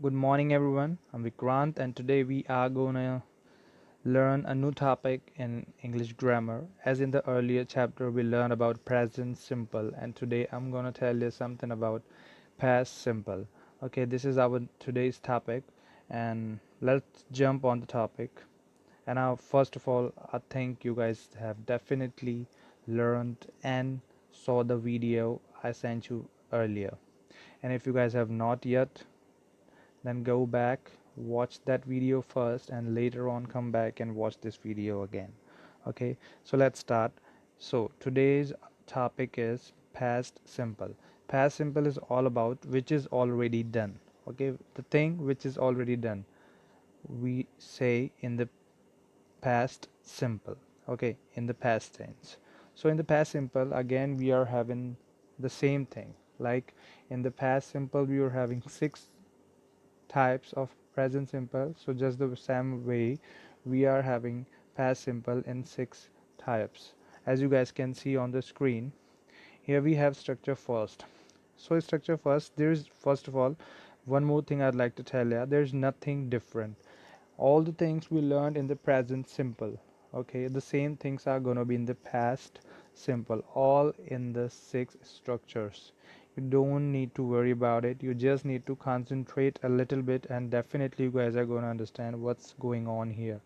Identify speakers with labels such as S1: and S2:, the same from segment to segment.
S1: Good morning, everyone. I'm Vikrant, and today we are gonna learn a new topic in English grammar. As in the earlier chapter, we learned about present simple, and today I'm gonna tell you something about past simple. Okay, this is our today's topic, and let's jump on the topic. And first of all, I think you guys have definitely learned and saw the video I sent you earlier. And if you guys have not yet, then go back, watch that video first, and later on come back and watch this video again. Okay, so let's start. So today's topic is past simple. Past simple is all about which is already done. Okay, the thing which is already done, we say in the past simple. Okay, in the past tense. So in the past simple, again we are having the same thing. Like in the past simple, we are having six types of present simple. So just the same way we are having past simple in six types. As you guys can see on the screen, here we have structure first. So structure first, there is first of all one more thing I'd like to tell you. There's nothing different. All the things we learned in the present simple, okay, the same things are going to be in the past simple, all in the six structures. You don't need to worry about it, you just need to concentrate a little bit, and definitely you guys are going to understand what's going on here.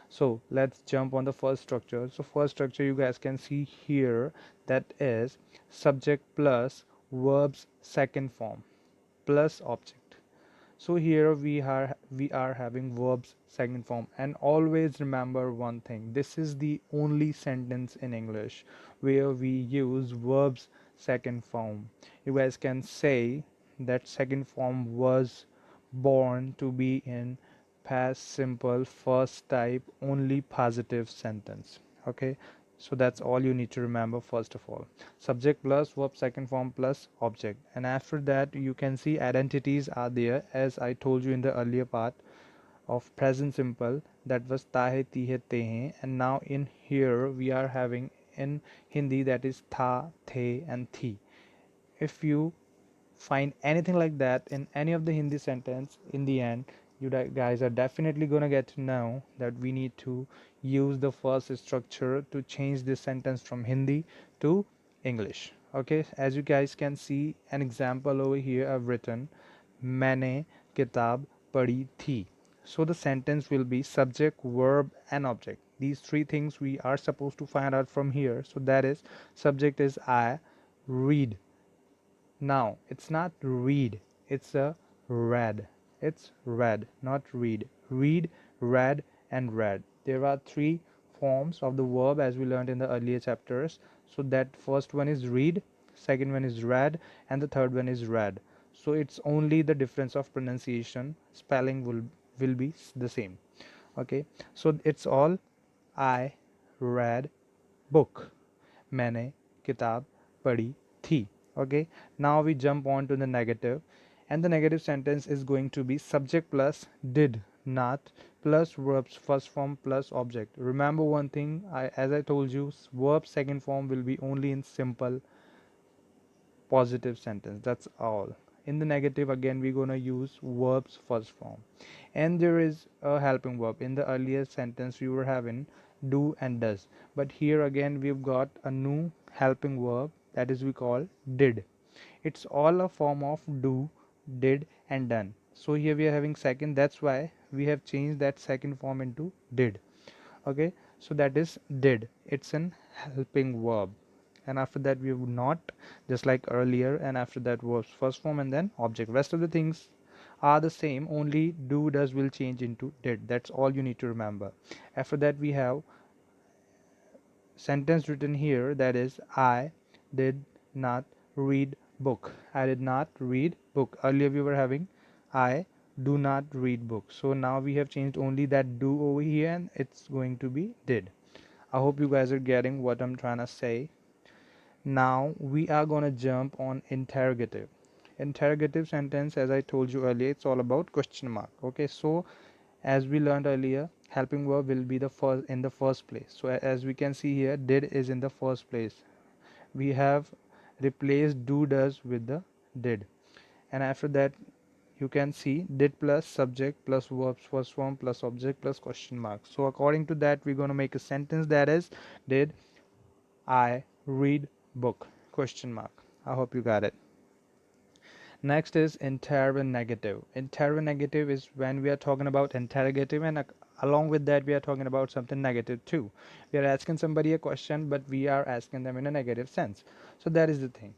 S1: So let's jump on the first structure. So first structure you guys can see here, that is subject plus verb's second form plus object. So here we are having verbs second form, and always remember one thing, this is the only sentence in English where we use verbs second form. You guys can say that second form was born to be in past simple first type only positive sentence. Okay, so that's all you need to remember. First of all, subject plus verb second form plus object, and after that you can see identities are there, as I told you in the earlier part of present simple, that was tahe tihe tehe, and now in here we are having in Hindi, that is tha the and thi. If you find anything like that in any of the Hindi sentence, in the end you guys are definitely gonna get to know that we need to use the first structure to change this sentence from Hindi to English. Okay, as you guys can see an example over here, I've written मैंने किताब पढ़ी थी. So the sentence will be subject, verb, and object. These three things we are supposed to find out from here. So that is, subject is I read. Now, it's not read, it's a read. It's read, not read. Read, read, and read. There are three forms of the verb as we learned in the earlier chapters. So that first one is read, second one is read, and the third one is read. So it's only the difference of pronunciation. Spelling will be the same. Okay, so it's all I read book. मैंने किताब पढ़ी थी. Okay, now we jump on to the negative, and the negative sentence is going to be subject plus did not plus verbs first form plus object. Remember one thing, as I told you, verb second form will be only in simple positive sentence. That's all. In the negative, again we're gonna use verbs first form, and there is a helping verb. In the earlier sentence we were having do and does, but here again we've got a new helping verb, that is we call did. It's all a form of do, did, and done. So here we are having second, that's why we have changed that second form into did. Okay, so that is did, it's an helping verb. And after that we would not, just like earlier, and after that verbs first form and then object. Rest of the things are the same, only do does will change into did. That's all you need to remember. After that we have sentence written here, that is I did not read book. I did not read book. Earlier we were having I do not read book. So now we have changed only that do over here, and it's going to be did. I hope you guys are getting what I'm trying to say. Now we are gonna jump on interrogative. Interrogative sentence, as I told you earlier, it's all about question mark. Okay, so as we learned earlier, helping verb will be the first in the first place. So as we can see here, did is in the first place. We have replaced do does with the did, and after that you can see did plus subject plus verbs first form plus object plus question mark. So according to that, we're going to make a sentence that is, did I read book, question mark. I hope you got it. Next is interrogative. Interrogative is when we are talking about interrogative, and along with that we are talking about something negative too. We are asking somebody a question, but we are asking them in a negative sense. So that is the thing.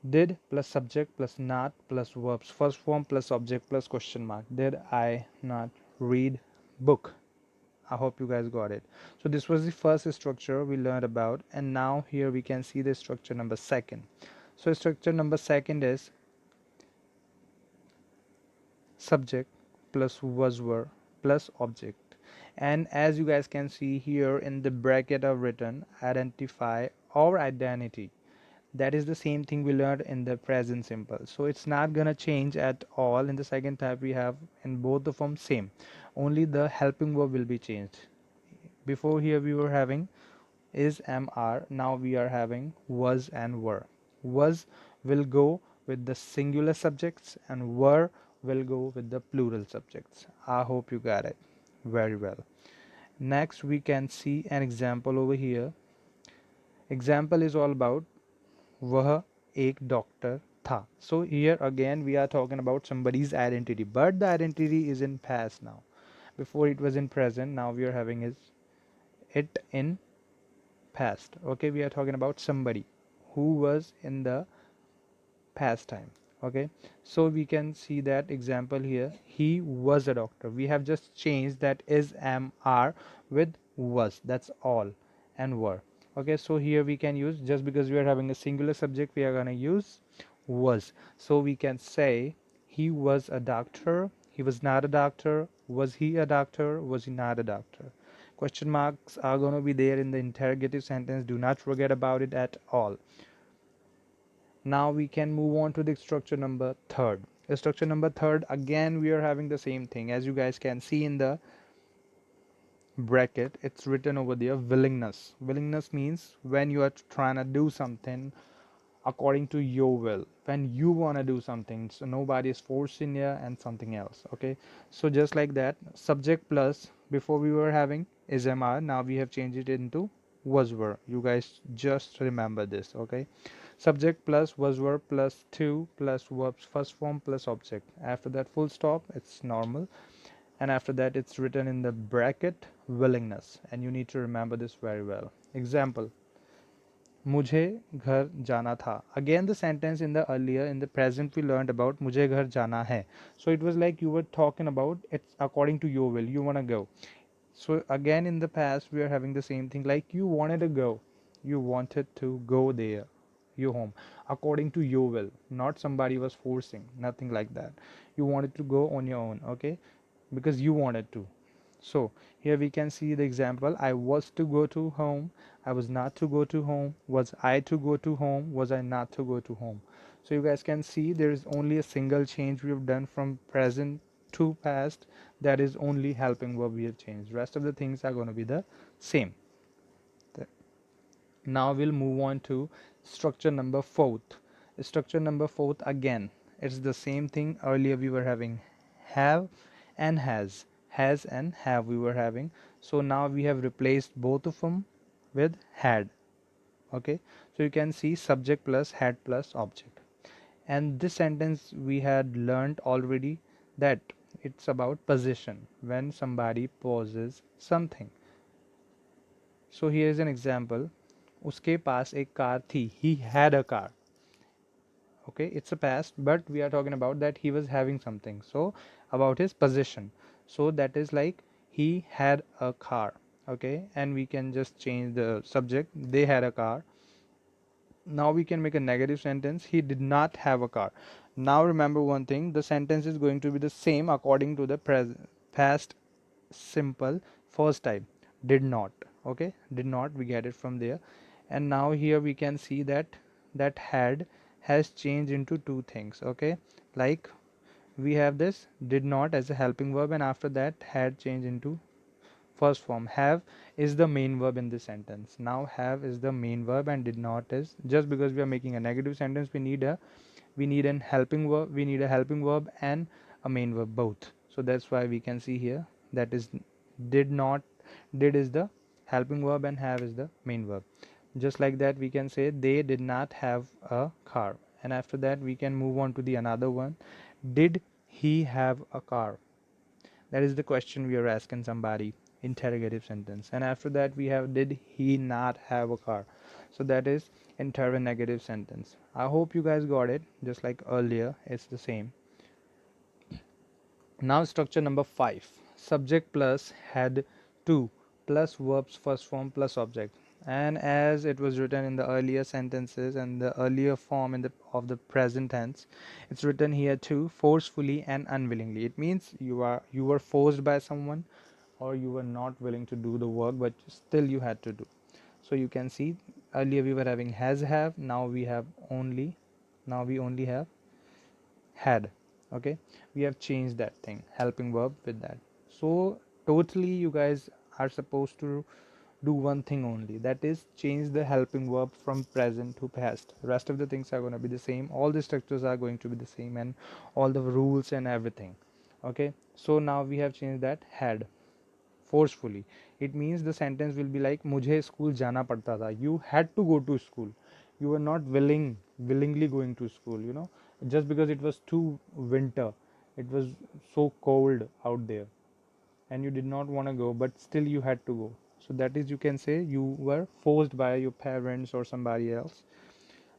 S1: Did plus subject plus not plus verbs first form plus object plus question mark. Did I not read book? I hope you guys got it. So this was the first structure we learned about, and now here we can see the structure number second. So structure number second is subject plus was-were plus object, and as you guys can see here in the bracket of written identify or identity, that is the same thing we learned in the present simple, so it's not gonna change at all. In the second type we have in both the forms same, only the helping verb will be changed. Before here we were having is mr, now we are having was and were. Was will go with the singular subjects and were will go with the plural subjects. I hope you got it very well. Next we can see an example over here. Example is all about वह एक doctor था. So here again we are talking about somebody's identity, but the identity is in past now. Before it was in present, now we are having is it in past. Okay, we are talking about somebody who was in the past time. Okay, so we can see that example here, he was a doctor. We have just changed that is am are with was, that's all, and were. Okay, so here we can use, just because we are having a singular subject, we are going to use was. So we can say he was a doctor, he was not a doctor, was he a doctor, was he not a doctor. Question marks are going to be there in the interrogative sentence, do not forget about it at all. Now we can move on to the structure number third. Structure number third, again we are having the same thing. As you guys can see in the bracket, it's written over there willingness. Willingness means when you are trying to do something according to your will, when you want to do something, so nobody is forcing you and something else. Okay, so just like that, subject plus, before we were having is mr, now we have changed it into was were. You guys just remember this. Okay, subject plus was were plus to plus verbs first form plus object, after that full stop, it's normal, and after that it's written in the bracket willingness, and you need to remember this very well. Example, मुझे घर जाना था. Again the sentence in the earlier, in the present we learned about मुझे घर जाना है. So it was like you were talking about it's according to your will, you want to go. So again in the past we are having the same thing, like you wanted to go, you wanted to go there, your home, according to your will, not somebody was forcing, nothing like that. You wanted to go on your own. Okay, because you wanted to. So here we can see the example, I was to go to home, I was not to go to home, was I to go to home, was I not to go to home. So you guys can see there is only a single change we have done from present to past, that is only helping verb we have changed, rest of the things are going to be the same. Now we'll move on to structure number fourth. Structure number fourth, again it's the same thing. Earlier we were having have and has and have we were having, so now we have replaced both of them with had. Okay, so you can see subject plus had plus object, and this sentence we had learned already, that it's about position, when somebody poses something. So here is an example, उसके पास एक car थी, he had a car. Okay, it's a past, but we are talking about that he was having something, so about his position, so that is like he had a car. Okay, and we can just change the subject, they had a car. Now we can make a negative sentence, he did not have a car. Now remember one thing, the sentence is going to be the same according to the past simple first type, did not. Okay, did not, we get it from there. And now here we can see that that had has changed into two things. Okay, like we have this did not as a helping verb, and after that had changed into first form. Have is the main verb in this sentence. Now have is the main verb and did not is, just because we are making a negative sentence we need a we need an helping verb, we need a helping verb and a main verb both. So that's why we can see here that is did not. Did is the helping verb and have is the main verb. Just like that we can say they did not have a car, and after that we can move on to the another one. Did he have a car? That is the question we are asking somebody, interrogative sentence. And after that we have did he not have a car? So that is interrogative sentence. I hope you guys got it. Just like earlier, it's the same. Now structure number 5. Subject plus had to plus verbs first form plus object. And as it was written in the earlier sentences and the earlier form in the of the present tense, it's written here too, forcefully and unwillingly. It means you were forced by someone, or you were not willing to do the work, but still you had to do. So you can see earlier we were having has have, now we only have had. Okay, we have changed that thing, helping verb with that. So totally you guys are supposed to do one thing only, that is change the helping verb from present to past. Rest of the things are going to be the same, all the structures are going to be the same, and all the rules and everything. Okay, so now we have changed that had forcefully. It means the sentence will be like मुझे school जाना पड़ता था. You had to go to school. You were not willingly going to school, just because it was too winter. It was so cold out there and you did not want to go, but still you had to go. So that is, you can say you were forced by your parents or somebody else.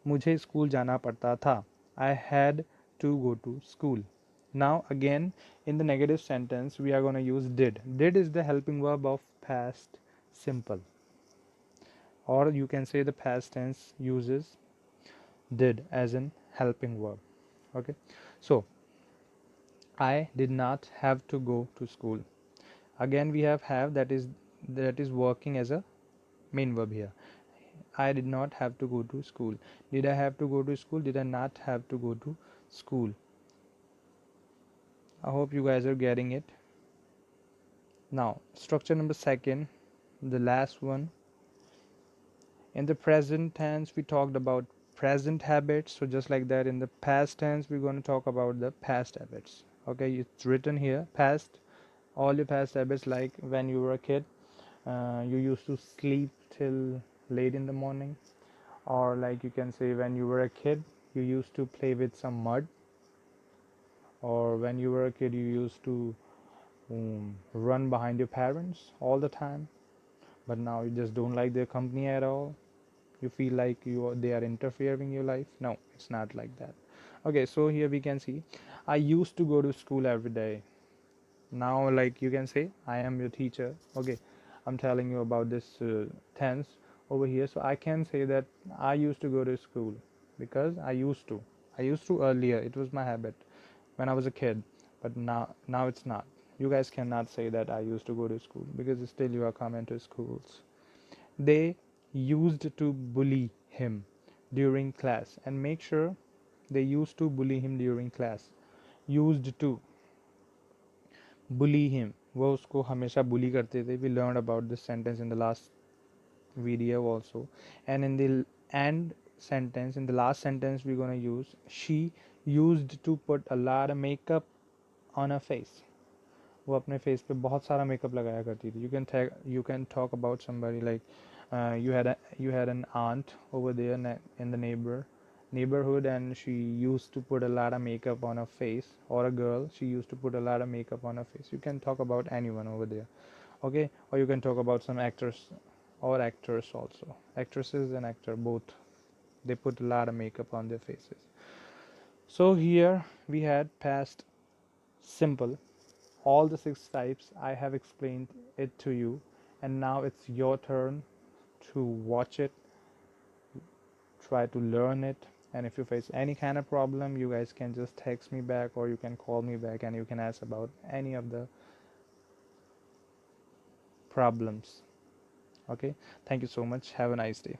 S1: मुझे school जाना पड़ता था. I had to go to school. Now again, in the negative sentence we are going to use did. Did is the helping verb of past simple, or you can say the past tense uses did as in helping verb. Okay, so I did not have to go to school. Again we have that is working as a main verb here. I did not have to go to school. Did I have to go to school? Did I not have to go to school? I hope you guys are getting it. Now, structure number 2, the last one. In the present tense, we talked about present habits. So just like that, in the past tense, we're going to talk about the past habits. Okay, it's written here, past, all your past habits, like when you were a kid, you used to sleep till late in the morning, or like you can say when you were a kid, you used to play with some mud, or when you were a kid, you used to run behind your parents all the time, but now you just don't like their company at all. You feel like they are interfering your life. No, it's not like that. Okay, so here we can see I used to go to school every day. Now like you can say I am your teacher. Okay, I'm telling you about this tense over here, so I can say that I used to go to school because I used to earlier. It was my habit when I was a kid, but now it's not. You guys cannot say that I used to go to school, because still you are coming to schools. They used to bully him during class, and make sure they used to bully him during class. Used to bully him, वो उसको हमेशा bully करते थे. We learned about this sentence in the last video also. And in the end sentence, in the last sentence, we're gonna use she used to put a lot of makeup on her face. वो अपने face पे बहुत सारा makeup लगाया करती थी. You can talk about somebody like you had an aunt over there in the neighborhood, and she used to put a lot of makeup on her face, or a girl, she used to put a lot of makeup on her face. You can talk about anyone over there. Okay, or you can talk about some actors or actors also. Actresses and actor both, they put a lot of makeup on their faces. So here we had past simple, all the 6 types. I have explained it to you, and now it's your turn to watch it, try to learn it. And if you face any kind of problem, you guys can just text me back, or you can call me back, and you can ask about any of the problems. Okay, thank you so much. Have a nice day.